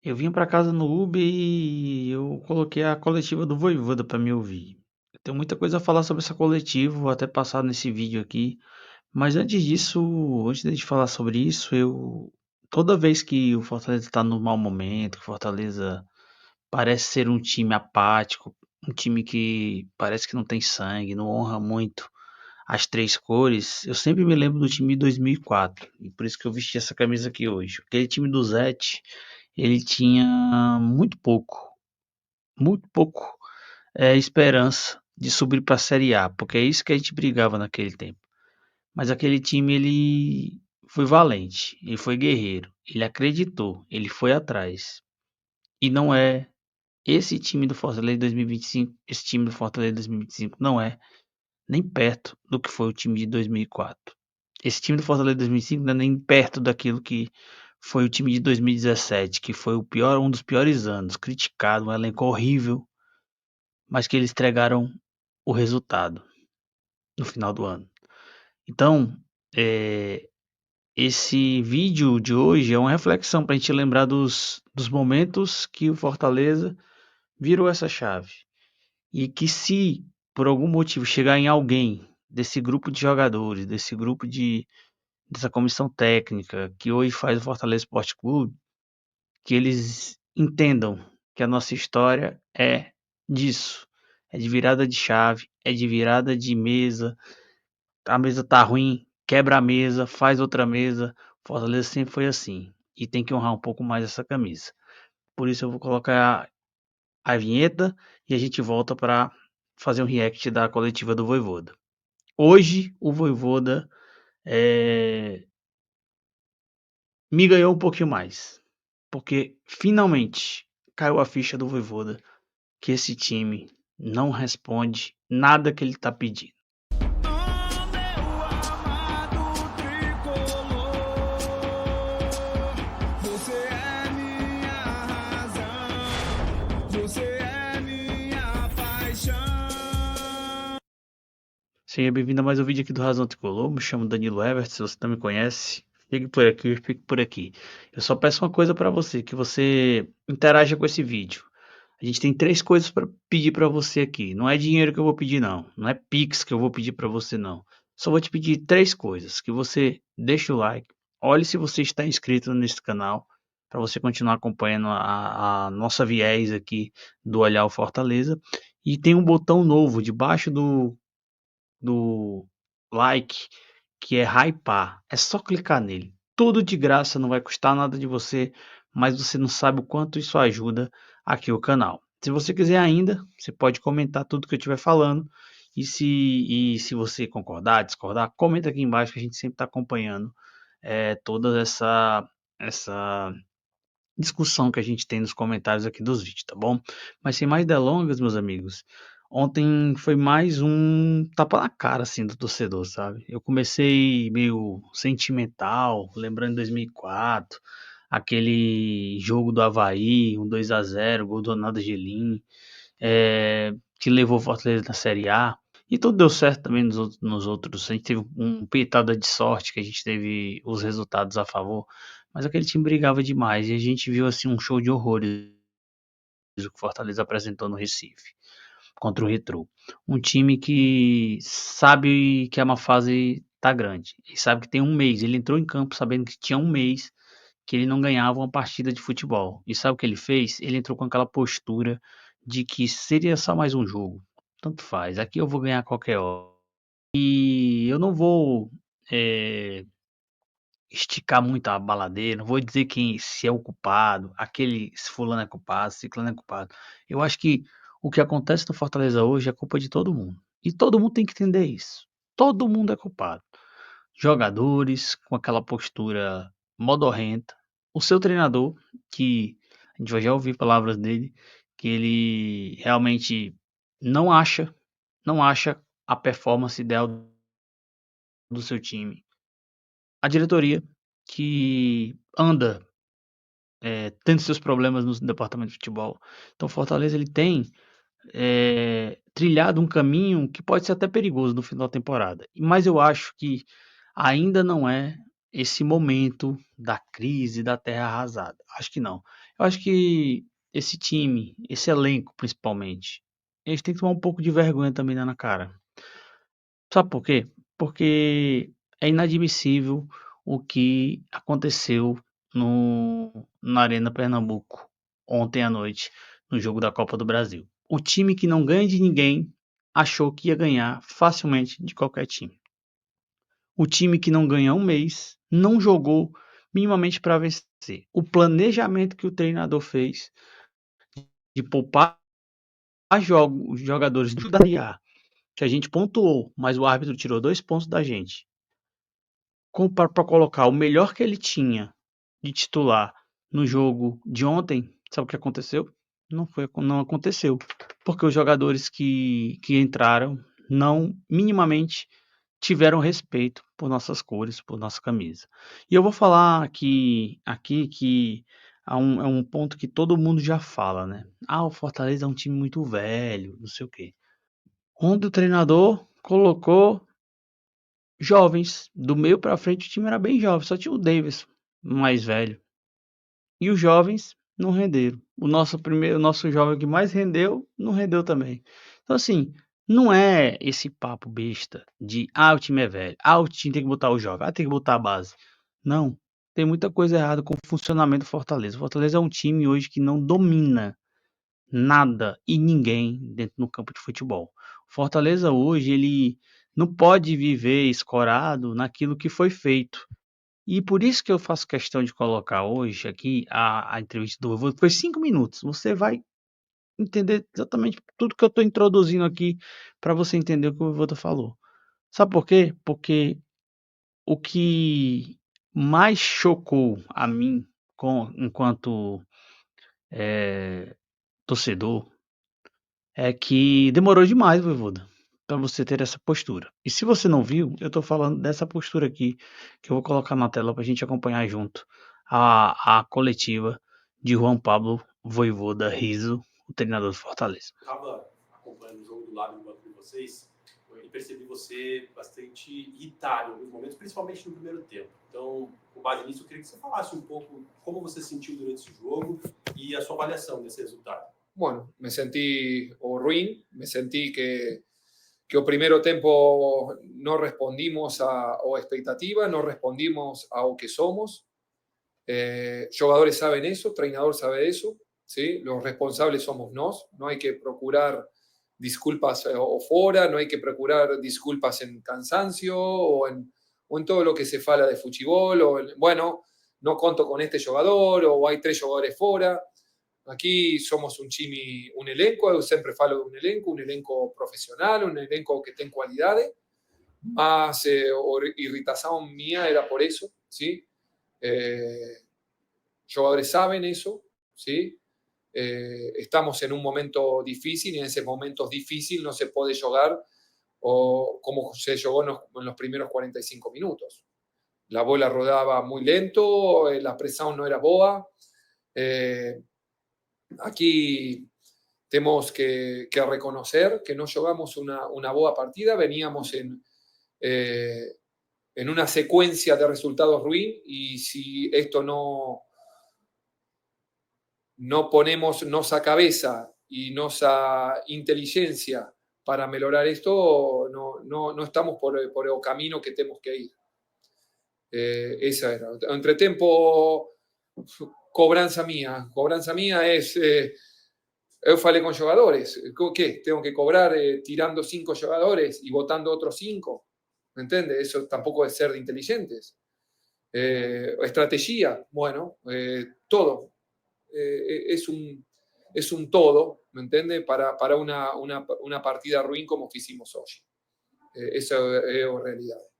Eu vim pra casa no Uber e eu coloquei a coletiva do Vojvoda pra me ouvir. Eu tenho muita coisa a falar sobre essa coletiva, vou até passar nesse vídeo aqui. Mas antes disso, antes de gente falar sobre isso, toda vez que o Fortaleza tá no mau momento, que o Fortaleza parece ser um time apático, um time que parece que não tem sangue, não honra muito as três cores, eu sempre me lembro do time de 2004, e por isso que eu vesti essa camisa aqui hoje. Aquele time do Zete, ele tinha muito pouco esperança de subir para a Série A, porque é isso que a gente brigava naquele tempo. Mas aquele time, ele foi valente, ele foi guerreiro, ele acreditou, ele foi atrás. E não é esse time do Fortaleza de 2025, esse time do Fortaleza de 2025 não é nem perto do que foi o time de 2004. Esse time do Fortaleza de 2005 não é nem perto daquilo que foi o time de 2017, que foi o pior, um dos piores anos, criticado, um elenco horrível, mas que eles entregaram o resultado no final do ano. Então, é, esse vídeo de hoje é uma reflexão para a gente lembrar dos momentos que o Fortaleza virou essa chave. E que se por algum motivo chegar em alguém desse grupo de jogadores, dessa comissão técnica que hoje faz o Fortaleza Esporte Clube, que eles entendam que a nossa história é disso, é de virada de chave, é de virada de mesa, a mesa tá ruim, quebra a mesa, faz outra mesa. Fortaleza sempre foi assim e tem que honrar um pouco mais essa camisa. Por isso eu vou colocar a vinheta e a gente volta para fazer um react da coletiva do Vojvoda. Hoje o Vojvoda me ganhou um pouquinho mais, porque finalmente caiu a ficha do Vojvoda que esse time não responde nada que ele está pedindo. Você é minha razão, você é minha paixão. Seja bem-vindo a mais um vídeo aqui do Razão Tricolor. Me chamo Danilo Evert, se você não me conhece, fique por aqui, eu fico por aqui. Eu só peço uma coisa para você, que você interaja com esse vídeo. A gente tem três coisas para pedir para você aqui. Não é dinheiro que eu vou pedir, não. Não é Pix que eu vou pedir para você, não. Só vou te pedir três coisas: que você deixe o like, olhe se você está inscrito nesse canal, para você continuar acompanhando a nossa viés aqui do Olhar o Fortaleza. E tem um botão novo debaixo do like, que é hypar. É só clicar nele. Tudo de graça, não vai custar nada de você, mas você não sabe o quanto isso ajuda aqui o canal. Se você quiser ainda, você pode comentar tudo que eu estiver falando. E se você concordar, discordar, comenta aqui embaixo que a gente sempre está acompanhando toda essa discussão que a gente tem nos comentários aqui dos vídeos, tá bom? Mas sem mais delongas, meus amigos, ontem foi mais um tapa na cara, assim, do torcedor, sabe? Eu comecei meio sentimental, lembrando 2004, aquele jogo do Avaí, um 2-0, gol do Ronaldo Angelim, que levou o Fortaleza na Série A. E tudo deu certo também nos outros. A gente teve um pitada de sorte, que a gente teve os resultados a favor. Mas aquele time brigava demais. E a gente viu assim um show de horrores o que o Fortaleza apresentou no Recife contra o Retrô. Um time que sabe que é uma fase tá grande. E sabe que tem um mês. Ele entrou em campo sabendo que tinha um mês que ele não ganhava uma partida de futebol. E sabe o que ele fez? Ele entrou com aquela postura de que seria só mais um jogo. Tanto faz. Aqui eu vou ganhar a qualquer hora. E eu não vou esticar muito a baladeira, não vou dizer quem se é o culpado, aquele se fulano é culpado, ciclano é culpado. Eu acho que o que acontece no Fortaleza hoje é culpa de todo mundo. E todo mundo tem que entender isso. Todo mundo é culpado. Jogadores com aquela postura modorrenta, o seu treinador, que a gente vai já ouvir palavras dele, que ele realmente não acha, não acha a performance ideal do seu time. A diretoria, que anda tendo seus problemas no departamento de futebol. Então o Fortaleza ele tem trilhado um caminho que pode ser até perigoso no final da temporada. Mas eu acho que ainda não é esse momento da crise da terra arrasada. Acho que não. Eu acho que esse time, esse elenco principalmente, eles têm que tomar um pouco de vergonha também na cara. Sabe por quê? Porque é inadmissível o que aconteceu na Arena Pernambuco ontem à noite, no jogo da Copa do Brasil. O time que não ganha de ninguém achou que ia ganhar facilmente de qualquer time. O time que não ganha um mês não jogou minimamente para vencer. O planejamento que o treinador fez de poupar os jogadores do Série A, que a gente pontuou, mas o árbitro tirou 2 pontos da gente, para colocar o melhor que ele tinha de titular no jogo de ontem, sabe o que aconteceu? Não aconteceu, porque os jogadores que entraram não minimamente tiveram respeito por nossas cores, por nossa camisa. E eu vou falar aqui que é um ponto que todo mundo já fala, né? Ah, o Fortaleza é um time muito velho, não sei o quê. Ontem o treinador colocou jovens, do meio para frente o time era bem jovem, só tinha o Davis mais velho. E os jovens não renderam. O nosso jovem que mais rendeu, não rendeu também. Então assim, não é esse papo besta de o time é velho, o time tem que botar o jovem, tem que botar a base. Não, tem muita coisa errada com o funcionamento do Fortaleza. O Fortaleza é um time hoje que não domina nada e ninguém dentro do campo de futebol. O Fortaleza hoje ele não pode viver escorado naquilo que foi feito. E por isso que eu faço questão de colocar hoje aqui a entrevista do Vovô, foi 5 minutos. Você vai entender exatamente tudo que eu estou introduzindo aqui para você entender o que o Vovô falou. Sabe por quê? Porque o que mais chocou a mim enquanto torcedor é que demorou demais, Voivoda, para você ter essa postura. E se você não viu, eu estou falando dessa postura aqui, que eu vou colocar na tela para a gente acompanhar junto a coletiva de Juan Pablo Voivoda Rizzo, o treinador do Fortaleza. Estava acompanhando o jogo do lado do banco de vocês e percebi você bastante irritado em alguns momentos, principalmente no primeiro tempo. Então, com base nisso, eu queria que você falasse um pouco como você sentiu durante ese jogo y a su avaliación de ese resultado. Bueno, me sentí ruin, me sentí que el primer tiempo no respondimos a expectativas, no respondimos a lo que somos. Jugadores saben eso, entrenador sabe eso, ¿sí? Los responsables somos nos, no hay que procurar disculpas o fuera, no hay que procurar disculpas en cansancio o en todo lo que se fala de fútbol, bueno, no conto con este jugador o hay 3 jugadores fuera. Aquí somos un elenco, yo siempre falo de un elenco profesional, un elenco que tiene cualidades, más irritación mía era por eso, ¿sí? Jugadores saben eso, ¿sí? Estamos en un momento difícil y en ese momento difícil no se puede jugar como se jugó en los primeros 45 minutos. La bola rodaba muy lento, la presión no era boa. Aquí tenemos que reconocer que no jugamos una boa partida, veníamos en una secuencia de resultados ruin y si esto no ponemos nuestra cabeza y nuestra inteligencia para mejorar esto, no estamos por el camino que tenemos que ir. Esa era. Entre tiempo, cobranza mía es, yo falé con jugadores, ¿qué? Tengo que cobrar tirando 5 jugadores y votando otros 5, ¿me entiendes? Eso tampoco es ser de inteligentes. Estrategia, bueno, todo. Es un todo, ¿me entiendes? Para una partida ruim como que hicimos hoy. Essa é a realidade.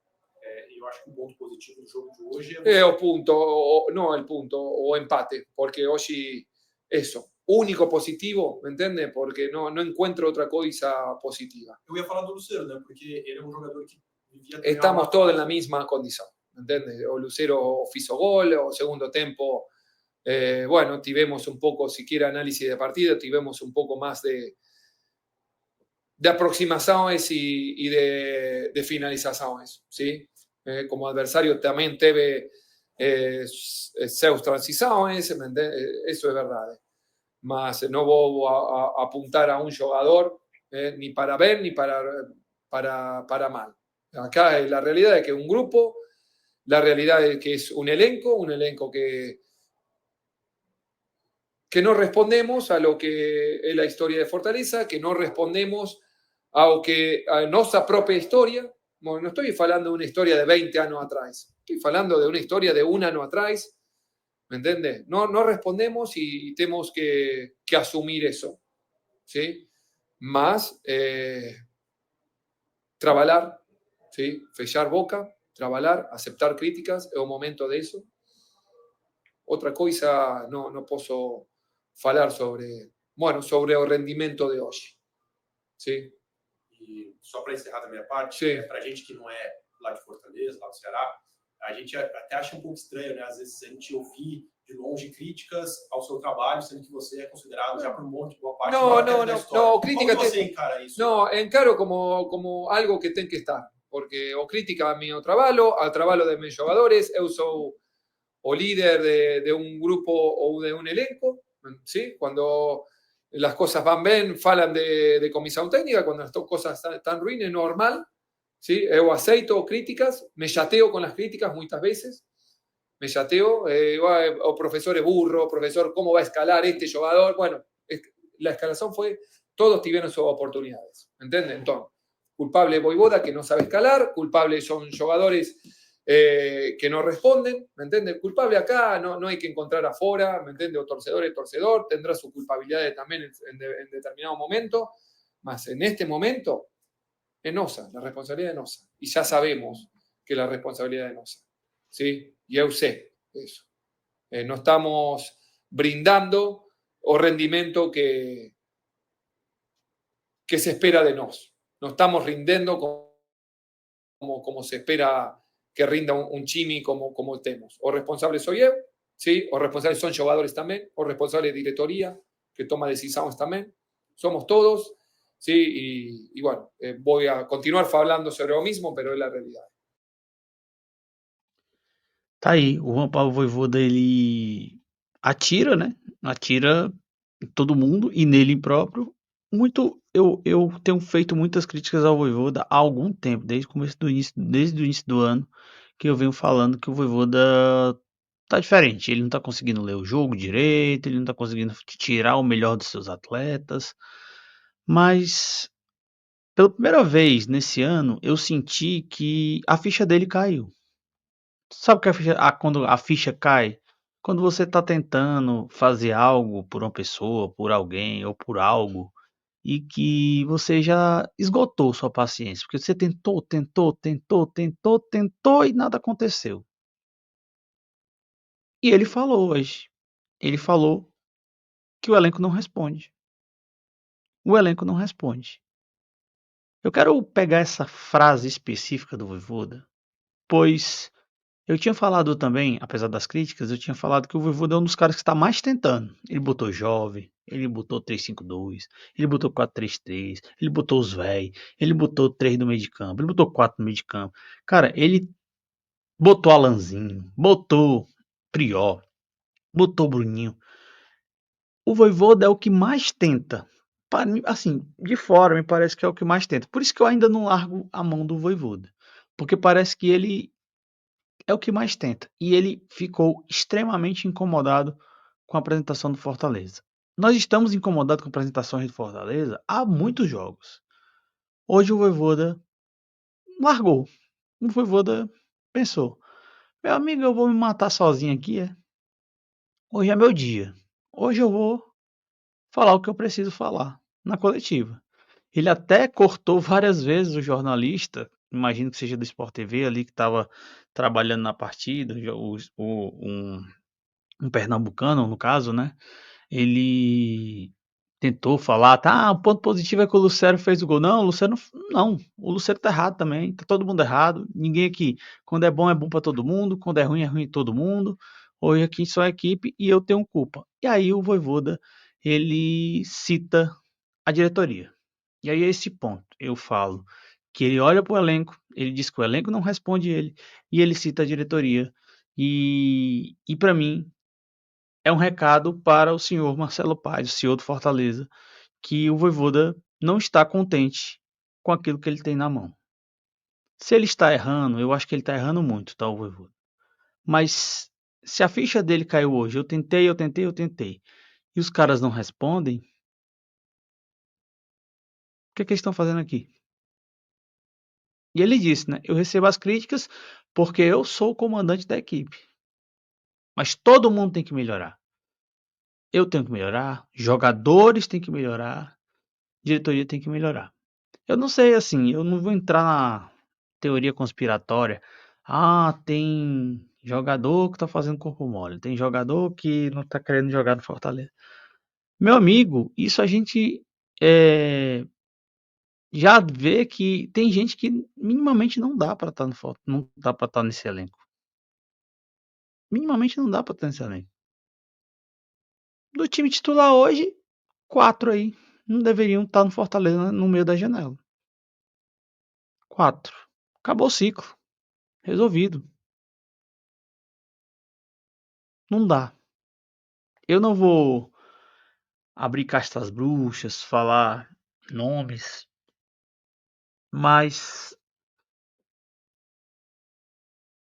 Eu acho que o ponto positivo do jogo de hoje é o punto, no el punto, o empate, porque hoy eso, único positivo, ¿me entiendes? Porque no encuentro otra cosa positiva. Eu ia falar do Lucero, né? Porque ele é um jogador que vivia... Estamos todos en la misma condición, ¿me entiendes? O Lucero hizo gol, o segundo tiempo, bueno, tivemos un poco, siquiera análisis de partido, tivemos un poco más de aproximaciones y de finalizaciones, ¿sí? como adversario también teve seus transições, eso es verdad. Mas no voy a apuntar a un jugador ni para bien ni para mal. Acá la realidad es que un grupo, la realidad es que es un elenco que no respondemos a lo que es la historia de Fortaleza, que no respondemos a nuestra propia historia. No estoy hablando de una historia de 20 años atrás, estoy hablando de una historia de un año atrás, ¿me entiendes? No respondemos y tenemos que asumir eso, ¿sí? Más trabajar, ¿sí? Fechar boca, trabajar, aceptar críticas, es un momento de eso. Outra coisa não posso falar sobre o rendimento de hoje. Sim. E só para encerrar da minha parte, Sim. para a gente que não é lá de Fortaleza, lá do Ceará, a gente até acha um pouco estranho, né? Às vezes a gente ouvir de longe críticas ao seu trabalho, sendo que você é considerado já por boa parte da história. Não, crítica Como você encara isso? Não, encaro como algo que tem que estar, porque o crítica a meu trabalho, ao trabalho de meus jogadores, eu sou o líder de un grupo o de un elenco, ¿sí? Cuando las cosas van bien, falan de comisión técnica, cuando las cosas están ruines, es normal, ¿sí? Yo aceito críticas, me chateo con las críticas muchas veces, me chateo, o profesor es burro, profesor, ¿cómo va a escalar este jugador? Bueno, la escalación fue, todos tuvieron sus oportunidades, ¿entienden? Entonces, culpable Voivoda que no sabe escalar, culpable son jugadores que no responden, ¿me entiendes? Culpable acá no hay que encontrar afuera, ¿me entiendes? O torcedor es torcedor, tendrá su culpabilidad también en determinado momento, más en este momento es Nosa, la responsabilidad de Nosa. Y ya sabemos que la responsabilidad de Nosa, ¿sí? Y yo sé eso. No estamos brindando o rendimiento que se espera de nos. No estamos rindiendo como se espera que rinda un Chimi como tenemos. O responsable soy yo, ¿sí? O responsables son jugadores también, o responsable de diretoría, que toma decisiones también. Somos todos, ¿sí? Y bueno, voy a continuar hablando sobre lo mismo, pero es la realidad. Tá aí, o Juan Pablo Vojvoda, ele atira, né? Atira em todo mundo e nele próprio. Eu tenho feito muitas críticas ao Vojvoda há algum tempo, desde o início do ano, que eu venho falando que o Vojvoda tá diferente. Ele não tá conseguindo ler o jogo direito, ele não tá conseguindo tirar o melhor dos seus atletas. Mas pela primeira vez nesse ano, eu senti que a ficha dele caiu. Sabe que quando a ficha cai? Quando você está tentando fazer algo por uma pessoa, por alguém ou por algo, e que você já esgotou sua paciência, porque você tentou e nada aconteceu. E ele falou hoje, ele falou que o elenco não responde. O elenco não responde. Eu quero pegar essa frase específica do Vojvoda, pois eu tinha falado também, apesar das críticas, eu tinha falado que o Vojvoda é um dos caras que está mais tentando. Ele botou jovem, ele botou 3-5-2, ele botou 4-3-3, ele botou os véi, ele botou 3 no meio de campo, ele botou 4 no meio de campo. Cara, ele botou Alanzinho, botou Prior, botou Bruninho. O Vojvoda é o que mais tenta. Assim, de fora me parece que é o que mais tenta. Por isso que eu ainda não largo a mão do Vojvoda. Porque parece que ele é o que mais tenta. E ele ficou extremamente incomodado com a apresentação do Fortaleza. Nós estamos incomodados com apresentações do Fortaleza há muitos jogos. Hoje o Vojvoda largou. O Vojvoda pensou: meu amigo, eu vou me matar sozinho aqui, é? Hoje é meu dia. Hoje eu vou falar o que eu preciso falar na coletiva. Ele até cortou várias vezes o jornalista, imagino que seja do Sport TV ali, que estava trabalhando na partida, um pernambucano, no caso, né? Ele tentou falar, tá, o ponto positivo é que o Lucero fez o gol. Não, o Lucero não, o Lucero tá errado também, tá todo mundo errado. Ninguém aqui, quando é bom para todo mundo, quando é ruim para todo mundo. Hoje aqui só é equipe e eu tenho culpa. E aí o Vojvoda, ele cita a diretoria. E aí é esse ponto, eu falo que ele olha para o elenco, ele diz que o elenco não responde ele, e ele cita a diretoria. E para mim, é um recado para o senhor Marcelo Paes, o senhor do Fortaleza, que o Vojvoda não está contente com aquilo que ele tem na mão. Se ele está errando, eu acho que ele está errando muito, tá, o Vojvoda. Mas se a ficha dele caiu hoje, eu tentei, e os caras não respondem, o que é que eles estão fazendo aqui? E ele disse, né? Eu recebo as críticas porque eu sou o comandante da equipe. Mas todo mundo tem que melhorar. Eu tenho que melhorar, jogadores têm que melhorar, diretoria tem que melhorar. Eu não sei, assim, eu não vou entrar na teoria conspiratória. Ah, tem jogador que tá fazendo corpo mole, tem jogador que não tá querendo jogar no Fortaleza. Meu amigo, isso a gente já vê que tem gente que minimamente não dá para estar não dá para estar nesse elenco. Minimamente não dá para estar nesse elenco. Do time titular hoje, 4 aí não deveriam estar no Fortaleza no meio da janela. 4. Acabou o ciclo. Resolvido. Não dá. Eu não vou abrir castas bruxas, falar nomes, mas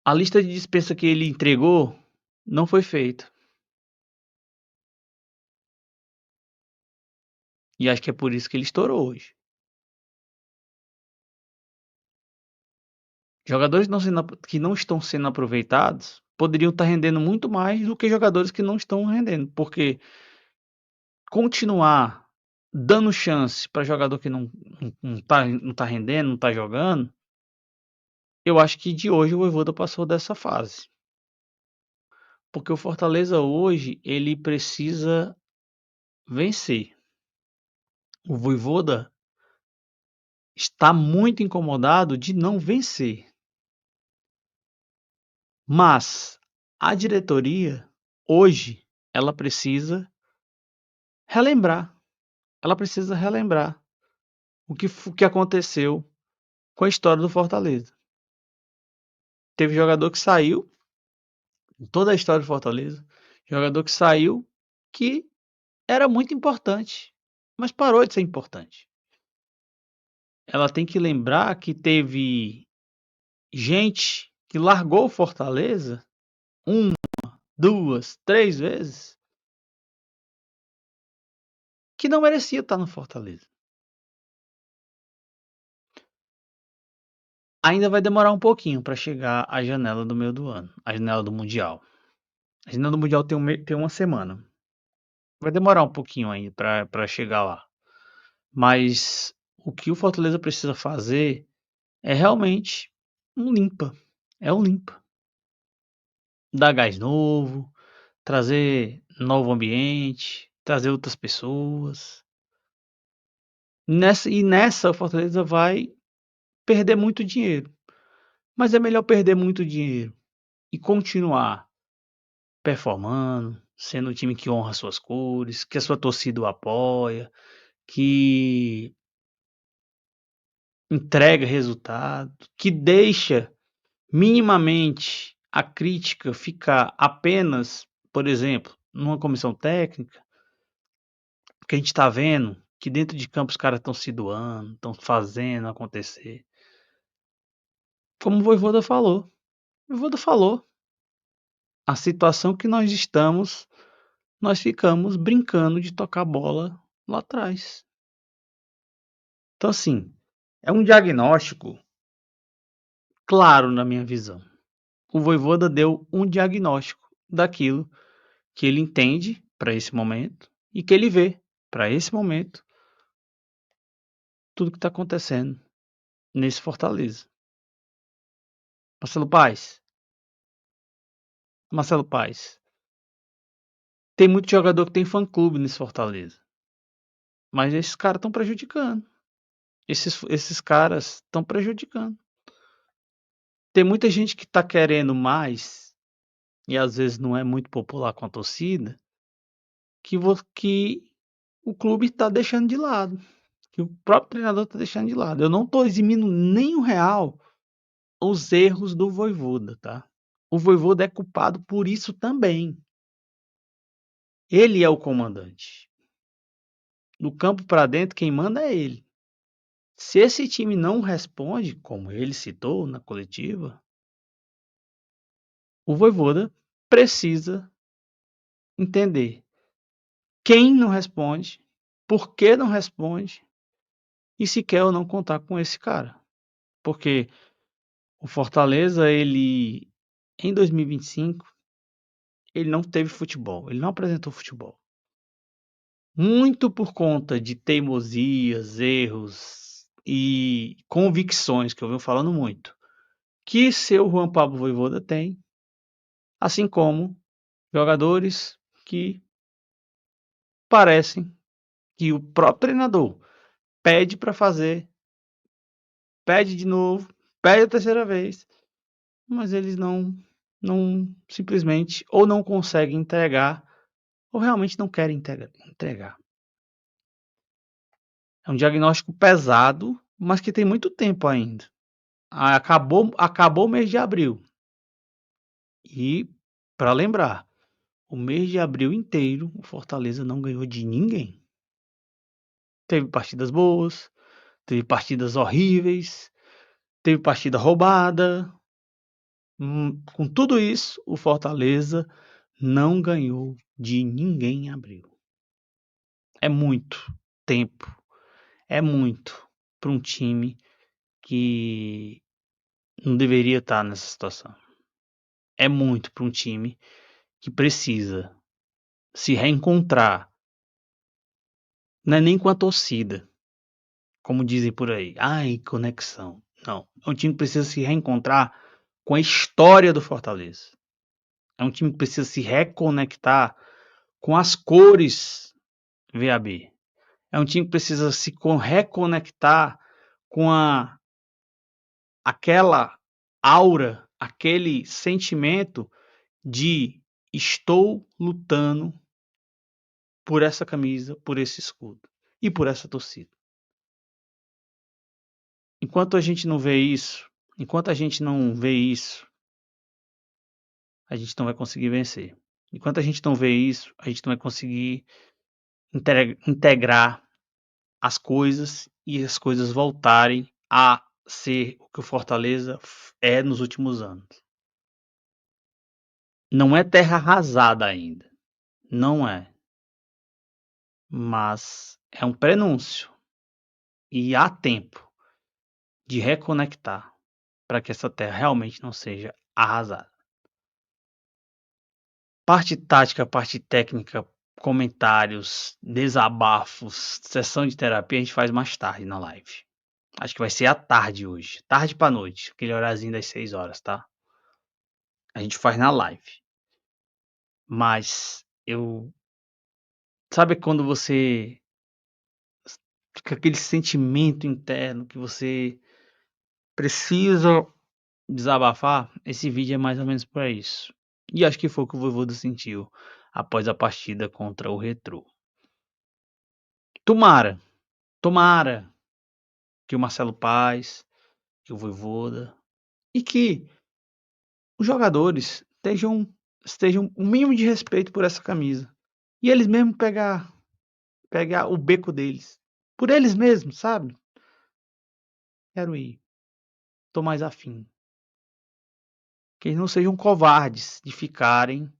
a lista de dispensa que ele entregou não foi feita. E acho que é por isso que ele estourou hoje. Jogadores que não estão sendo aproveitados poderiam estar rendendo muito mais do que jogadores que não estão rendendo, porque continuar dando chance para jogador que não tá rendendo, não tá jogando, eu acho que de hoje o Vojvoda passou dessa fase. Porque o Fortaleza hoje, ele precisa vencer. O Vojvoda está muito incomodado de não vencer. Mas a diretoria, hoje, ela precisa relembrar. Ela precisa relembrar o que aconteceu com a história do Fortaleza. Teve jogador que saiu, em toda a história do Fortaleza, jogador que saiu que era muito importante, mas parou de ser importante. Ela tem que lembrar que teve gente que largou o Fortaleza 1, 2, 3 vezes que não merecia estar no Fortaleza. Ainda vai demorar um pouquinho para chegar a janela do meio do ano, a janela do Mundial. A janela do Mundial tem uma semana. Vai demorar um pouquinho aí para chegar lá. Mas o que o Fortaleza precisa fazer é realmente um limpa. É um limpa. Dar gás novo, trazer novo ambiente, trazer outras pessoas. Nessa o Fortaleza vai perder muito dinheiro. Mas é melhor perder muito dinheiro e continuar performando, sendo um time que honra suas cores, que a sua torcida o apoia, que entrega resultado, que deixa minimamente a crítica ficar apenas, por exemplo, numa comissão técnica, que a gente está vendo que dentro de campo os caras estão se doando, estão fazendo acontecer. Como o Vojvoda falou, a situação que nós estamos, nós ficamos brincando de tocar bola lá atrás. Então, assim, é um diagnóstico claro na minha visão. O Vojvoda deu um diagnóstico daquilo que ele entende para esse momento e que ele vê para esse momento tudo que está acontecendo nesse Fortaleza. Marcelo Paes, Marcelo Paes, tem muito jogador que tem fã-clube nesse Fortaleza, mas esses caras estão prejudicando. Esses caras estão prejudicando. Tem muita gente que está querendo mais e às vezes não é muito popular com a torcida, que o clube está deixando de lado, que o próprio treinador está deixando de lado. Eu não estou eximindo nem um real os erros do Vojvoda, tá? O Vojvoda é culpado por isso também. Ele é o comandante. Do campo para dentro, quem manda é ele. Se esse time não responde, como ele citou na coletiva, o Vojvoda precisa entender quem não responde, por que não responde e se quer ou não contar com esse cara. Porque o Fortaleza, ele em 2025, ele não teve futebol, ele não apresentou futebol. Muito por conta de teimosias, erros e convicções, que eu venho falando muito, que seu Juan Pablo Vojvoda tem, assim como jogadores que parecem que o próprio treinador pede para fazer, pede de novo, pede a terceira vez, mas eles não simplesmente ou não conseguem entregar ou realmente não querem entregar. É um diagnóstico pesado, mas que tem muito tempo ainda. Acabou o mês de abril. E, para lembrar, o mês de abril inteiro, o Fortaleza não ganhou de ninguém. Teve partidas boas, teve partidas horríveis, teve partida roubada. Com tudo isso, o Fortaleza não ganhou de ninguém em abril. É muito tempo, é muito para um time que não deveria estar nessa situação. É muito para um time que precisa se reencontrar. Não é nem com a torcida, como dizem por aí. Ai, conexão. Não. É um time que precisa se reencontrar com a história do Fortaleza. É um time que precisa se reconectar com as cores VAB. É um time que precisa se reconectar com aquela aura, aquele sentimento de estou lutando por essa camisa, por esse escudo e por essa torcida. Enquanto a gente não vê isso, a gente não vai conseguir vencer. Enquanto a gente não vê isso, a gente não vai conseguir integrar as coisas e as coisas voltarem a ser o que o Fortaleza é nos últimos anos. Não é terra arrasada ainda, não é. Mas é um prenúncio e há tempo de reconectar para que essa terra realmente não seja arrasada. Parte tática, parte técnica, comentários, desabafos, sessão de terapia a gente faz mais tarde na live. Acho que vai ser à tarde hoje. Tarde pra noite. Aquele horáriozinho das 6 horas, tá? A gente faz na live. Mas eu. Sabe quando você. Fica aquele sentimento interno que você precisa desabafar? Esse vídeo é mais ou menos pra isso. E acho que foi o que o Vojvoda sentiu após a partida contra o Retrô. Tomara, tomara que o Marcelo Paes, que o Vojvoda e que os jogadores estejam um mínimo de respeito por essa camisa. E eles mesmos pegar o beco deles. Por eles mesmos, sabe? Quero ir. Tô mais afim. Que eles não sejam covardes de ficarem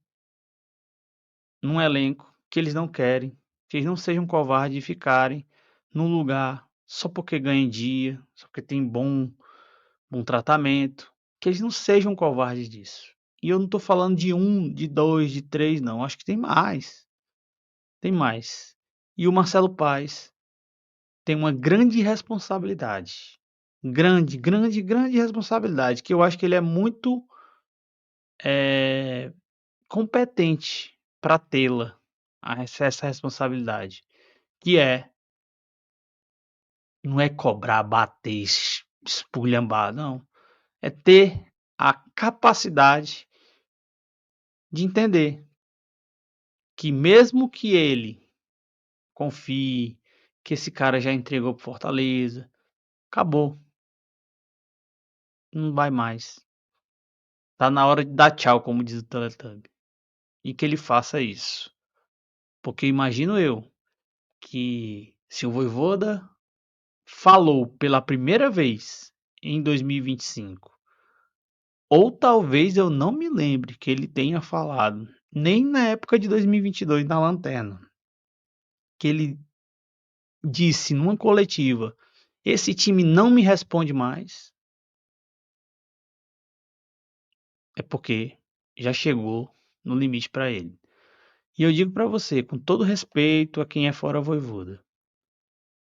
num elenco que eles não querem. Que eles não sejam covardes de ficarem num lugar só porque ganham dia, só porque tem bom tratamento. Que eles não sejam covardes disso. E eu não tô falando de 1, de 2, de 3, não. Acho que tem mais. Tem mais. E o Marcelo Paes tem uma grande responsabilidade. Grande, grande, grande responsabilidade. Que eu acho que ele é muito competente para tê-la, essa responsabilidade. Que não é cobrar, bater, espulhambar, não. É ter a capacidade de entender que mesmo que ele confie, que esse cara já entregou pro Fortaleza. Acabou. Não vai mais. Tá na hora de dar tchau, como diz o Teletubby. E que ele faça isso. Porque imagino eu que se o Vojvoda falou pela primeira vez em 2025, ou talvez eu não me lembre que ele tenha falado, nem na época de 2022 na Lanterna, que ele disse numa coletiva: esse time não me responde mais, é porque já chegou no limite para ele. E eu digo para você, com todo respeito a quem é fora Vojvoda,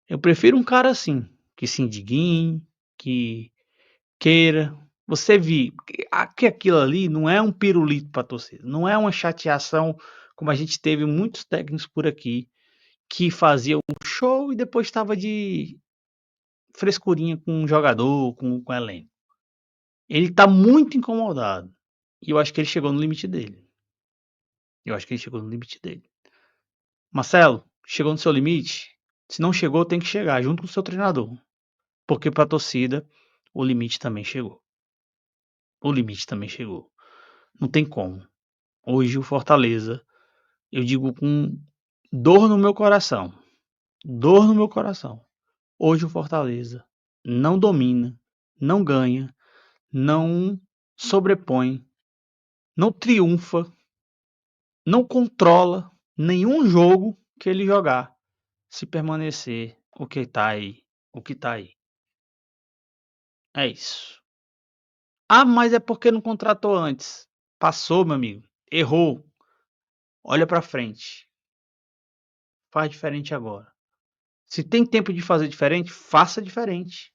eu prefiro um cara assim, que se indigne, que queira. Você viu que aquilo ali não é um pirulito para torcida, não é uma chateação como a gente teve muitos técnicos por aqui que faziam um show e depois estava de frescurinha com o jogador, com o elenco. Ele está muito incomodado e eu acho que ele chegou no limite dele. Eu acho que ele chegou no limite dele. Marcelo, chegou no seu limite? Se não chegou, tem que chegar junto com o seu treinador, porque para a torcida o limite também chegou. O limite também chegou. Não tem como. Hoje o Fortaleza, eu digo com dor no meu coração. Dor no meu coração. Hoje o Fortaleza não domina, não ganha, não sobrepõe, não triunfa, não controla nenhum jogo que ele jogar, se permanecer o que tá aí, o que tá aí. É isso. Ah, mas é porque não contratou antes. Passou, meu amigo. Errou. Olha pra frente. Faz diferente agora. Se tem tempo de fazer diferente, faça diferente.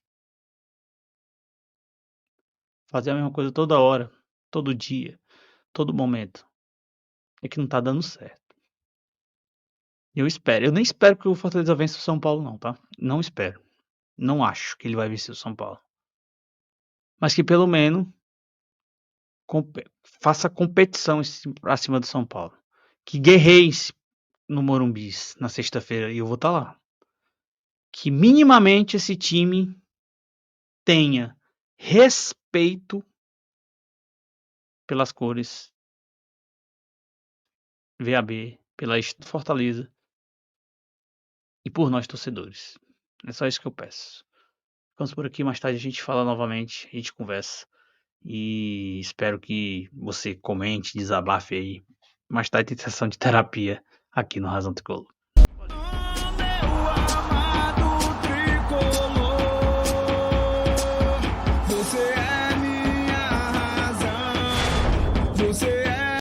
Fazer a mesma coisa toda hora, todo dia, todo momento. É que não tá dando certo. Eu espero. Eu nem espero que o Fortaleza vença o São Paulo, não, tá? Não espero. Não acho que ele vai vencer o São Paulo. Mas que pelo menos faça competição acima do São Paulo. Que guerreie no Morumbi na sexta-feira e eu vou estar lá. Que minimamente esse time tenha respeito pelas cores VAB, pela Fortaleza e por nós torcedores. É só isso que eu peço. Ficamos por aqui, mais tarde a gente fala novamente, a gente conversa e espero que você comente, desabafe aí. Mais tarde tem sessão de terapia aqui no Razão Tricolor.